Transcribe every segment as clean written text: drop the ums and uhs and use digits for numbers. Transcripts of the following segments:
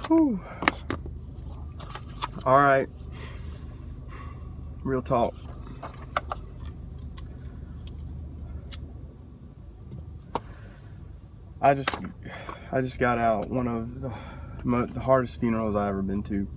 Whew. All right. Real talk. I just got out one of the hardest funerals I ever been to.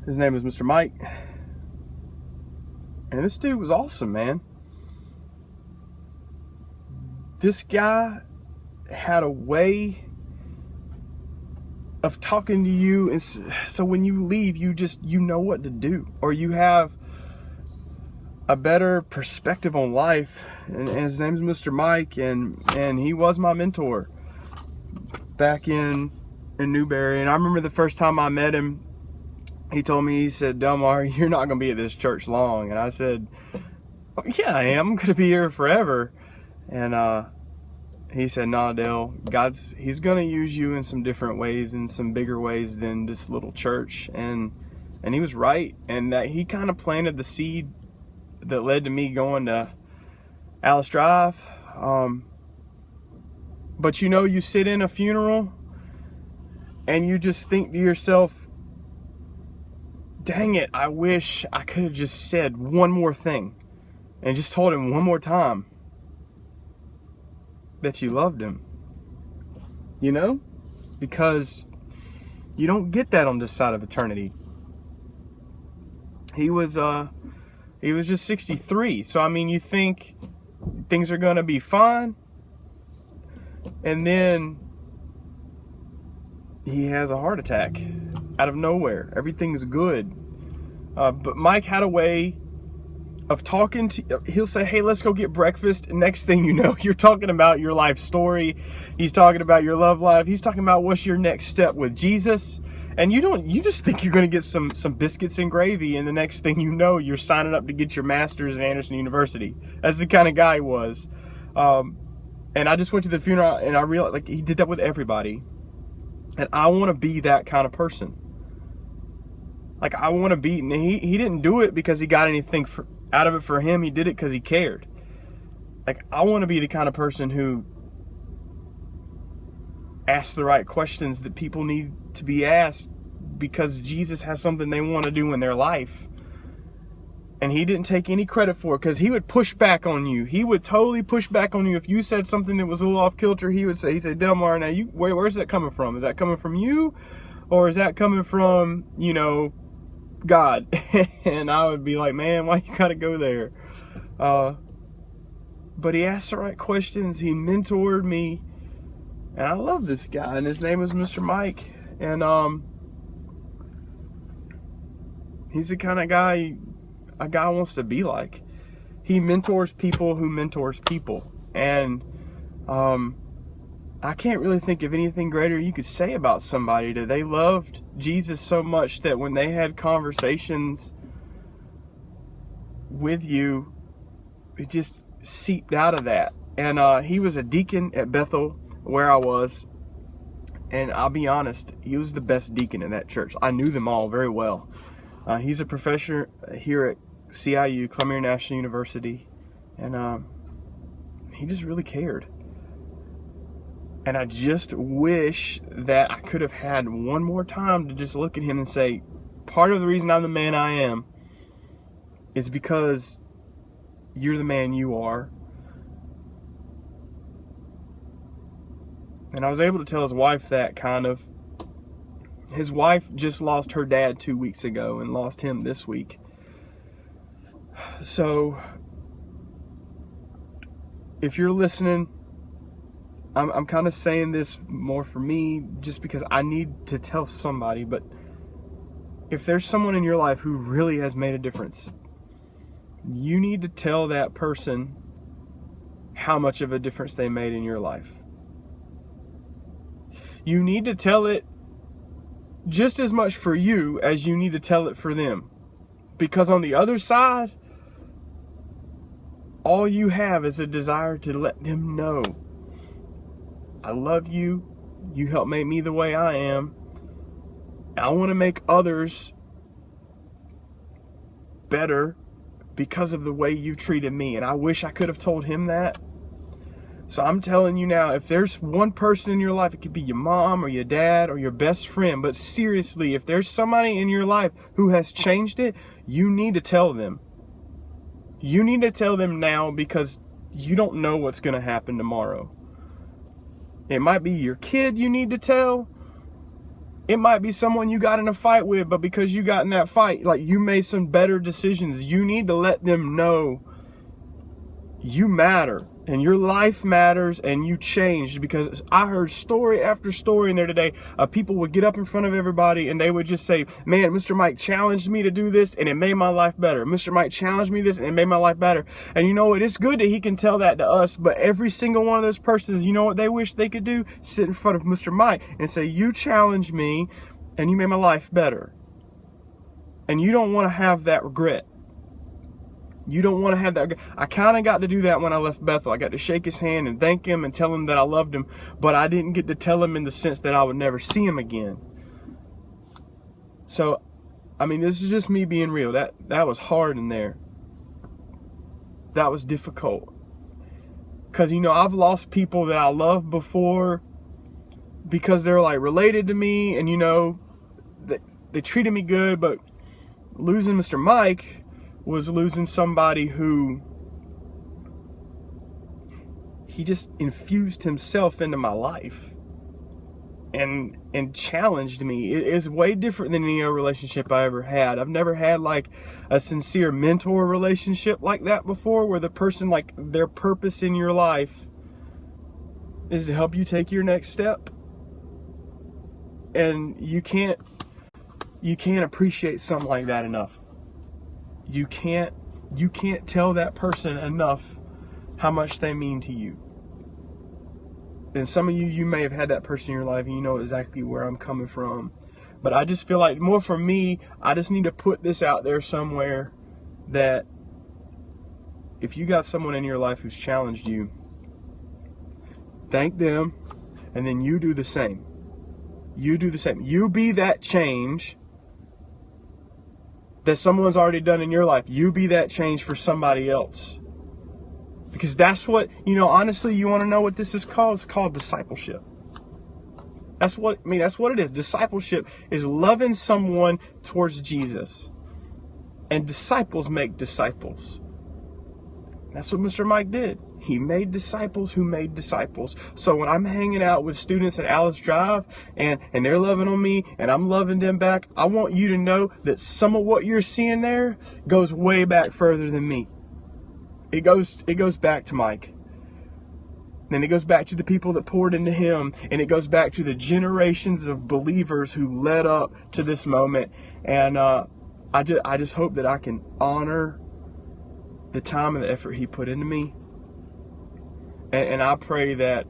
His name was Mr. Mike, and this dude was awesome, man. This guy had a way of talking to you, and so when you leave, you know what to do, or you have a better perspective on life. And his name's Mr. Mike, and he was my mentor back in Newberry. And I remember the first time I met him, he told me, he said, "Delmar, you're not going to be at this church long." And I said, "Yeah, I am. I'm going to be here forever." And he said, "Nah, Del, he's going to use you in some different ways, in some bigger ways than this little church." And he was right. And that he kind of planted the seed that led to me going to Alice Drive. But you sit in a funeral and you just think to yourself, dang it, I wish I could have just said one more thing and just told him one more time that you loved him. Because you don't get that on this side of eternity. He was just 63. So, you think things are going to be fine, and then he has a heart attack out of nowhere. Everything's good. But Mike had a way of talking to, he'll say, "Hey, let's go get breakfast." And next thing you know, you're talking about your life story. He's talking about your love life. He's talking about what's your next step with Jesus. And you just think you're going to get some biscuits and gravy, and the next thing you know, you're signing up to get your master's at Anderson University. That's the kind of guy he was. And I just went to the funeral, and I realized, he did that with everybody. And I want to be that kind of person. I want to be, and he didn't do it because he got anything out of it for him. He did it because he cared. I want to be the kind of person who asks the right questions that people need to be asked, because Jesus has something they want to do in their life. And he didn't take any credit for it, because he would push back on you. He would totally push back on you. If you said something that was a little off kilter, he'd say, "Delmar, now where's that coming from? Is that coming from you? Or is that coming from, God?" And I would be like, "Man, why you gotta go there?" But he asked the right questions. He mentored me. And I love this guy. And his name was Mr. Mike. And he's the kind of guy a guy wants to be like. He mentors people who mentors people. And I can't really think of anything greater you could say about somebody, that they loved Jesus so much that when they had conversations with you, it just seeped out of that. And he was a deacon at Bethel, where I was, and I'll be honest, he was the best deacon in that church. I knew them all very well. He's a professor here at CIU, Columbia National University, and he just really cared. And I just wish that I could have had one more time to just look at him and say, part of the reason I'm the man I am is because you're the man you are. And I was able to tell his wife that, kind of. His wife just lost her dad 2 weeks ago and lost him this week. So, if you're listening, I'm kind of saying this more for me, just because I need to tell somebody. But if there's someone in your life who really has made a difference, you need to tell that person how much of a difference they made in your life. You need to tell it just as much for you as you need to tell it for them. Because on the other side, all you have is a desire to let them know, I love you. You helped make me the way I am. I want to make others better because of the way you treated me. And I wish I could have told him that. So I'm telling you now, if there's one person in your life, it could be your mom or your dad or your best friend, but seriously, if there's somebody in your life who has changed it, you need to tell them. You need to tell them now, because you don't know what's going to happen tomorrow. It might be your kid you need to tell. It might be someone you got in a fight with, but because you got in that fight, like, you made some better decisions. You need to let them know you matter and your life matters and you changed. Because I heard story after story in there today of people would get up in front of everybody and they would just say, man, Mr. Mike challenged me to do this and it made my life better. Mr. Mike challenged me this and it made my life better. And you know what? It's good that he can tell that to us, but every single one of those persons, you know what they wish they could do? Sit in front of Mr. Mike and say, you challenged me and you made my life better. And you don't want to have that regret. You don't want to have that. I kind of got to do that when I left Bethel. I got to shake his hand and thank him and tell him that I loved him, but I didn't get to tell him in the sense that I would never see him again. So, I mean, this is just me being real. That was hard in there. That was difficult. Because, you know, I've lost people that I loved before because they're like related to me and, you know, they treated me good, but losing Mr. Mike was losing somebody who he just infused himself into my life and challenged me. It is way different than any other relationship I ever had. I've never had like a sincere mentor relationship like that before, where the person, like, their purpose in your life is to help you take your next step. And you can't appreciate something like that enough. You can't tell that person enough how much they mean to you. And some of you may have had that person in your life and you know exactly where I'm coming from. But I just feel like, more for me, I just need to put this out there somewhere, that if you got someone in your life who's challenged you, thank them, and then you do the same. You do the same. You be that change that someone's already done in your life. You be that change for somebody else. Because that's what, you know, honestly, you want to know what this is called? It's called discipleship. That's what it is. Discipleship is loving someone towards Jesus. And disciples make disciples. That's what Mr. Mike did. He made disciples who made disciples. So when I'm hanging out with students at Alice Drive and they're loving on me and I'm loving them back, I want you to know that some of what you're seeing there goes way back further than me. It goes back to Mike. Then it goes back to the people that poured into him, and it goes back to the generations of believers who led up to this moment. And I just hope that I can honor the time and the effort he put into me. And I pray that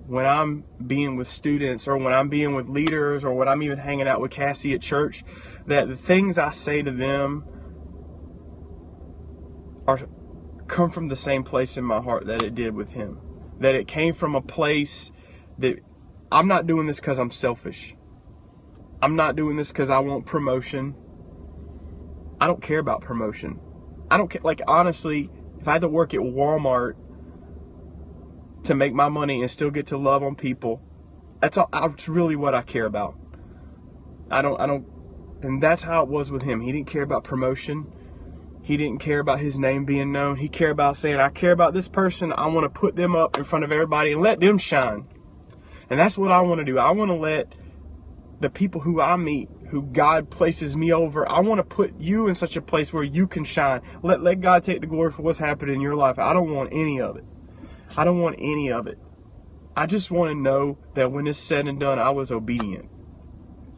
when I'm being with students, or when I'm being with leaders, or when I'm even hanging out with Cassie at church, that the things I say to them come from the same place in my heart that it did with him. That it came from a place that I'm not doing this because I'm selfish. I'm not doing this because I want promotion. I don't care about promotion. I don't care. Like, honestly, if I had to work at Walmart to make my money and still get to love on people, that's really what I care about. I don't, and that's how it was with him. He didn't care about promotion. He didn't care about his name being known. He cared about saying, I care about this person. I want to put them up in front of everybody and let them shine. And that's what I want to do. I want to let the people who I meet, who God places me over, I want to put you in such a place where you can shine. Let God take the glory for what's happening in your life. I don't want any of it. I don't want any of it. I just want to know that when it's said and done, I was obedient.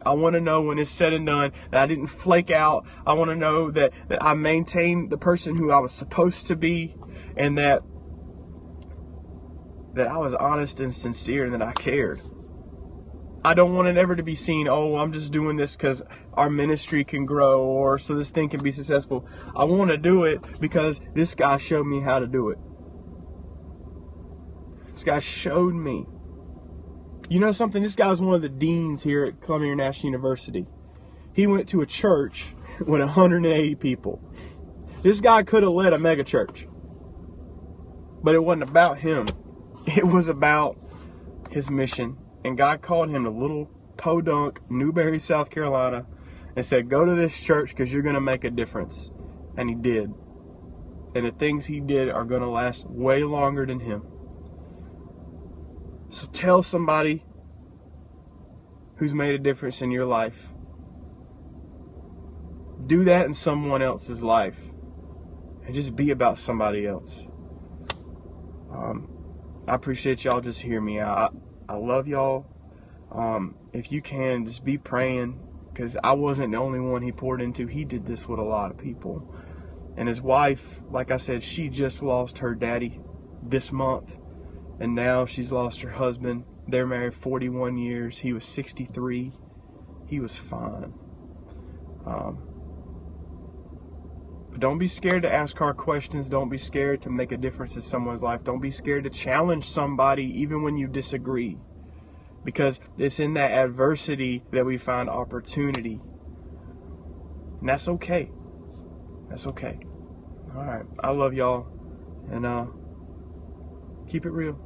I want to know when it's said and done that I didn't flake out. I want to know that I maintained the person who I was supposed to be, and that I was honest and sincere, and that I cared. I don't want it ever to be seen, oh, I'm just doing this because our ministry can grow, or so this thing can be successful. I want to do it because this guy showed me how to do it. This guy showed me. You know something? This guy was one of the deans here at Columbia International University. He went to a church with 180 people. This guy could have led a mega church. But it wasn't about him. It was about his mission. And God called him to little podunk Newberry, South Carolina, and said, go to this church because you're going to make a difference. And he did. And the things he did are going to last way longer than him. So tell somebody who's made a difference in your life. Do that in someone else's life. And just be about somebody else. I appreciate y'all just hear me out. I love y'all. If you can, just be praying, because I wasn't the only one he poured into. He did this with a lot of people. And his wife, like I said, she just lost her daddy this month. And now she's lost her husband. They're married 41 years. He was 63. He was fine. But don't be scared to ask hard questions. Don't be scared to make a difference in someone's life. Don't be scared to challenge somebody even when you disagree. Because it's in that adversity that we find opportunity. And that's okay. That's okay. All right. I love y'all. And keep it real.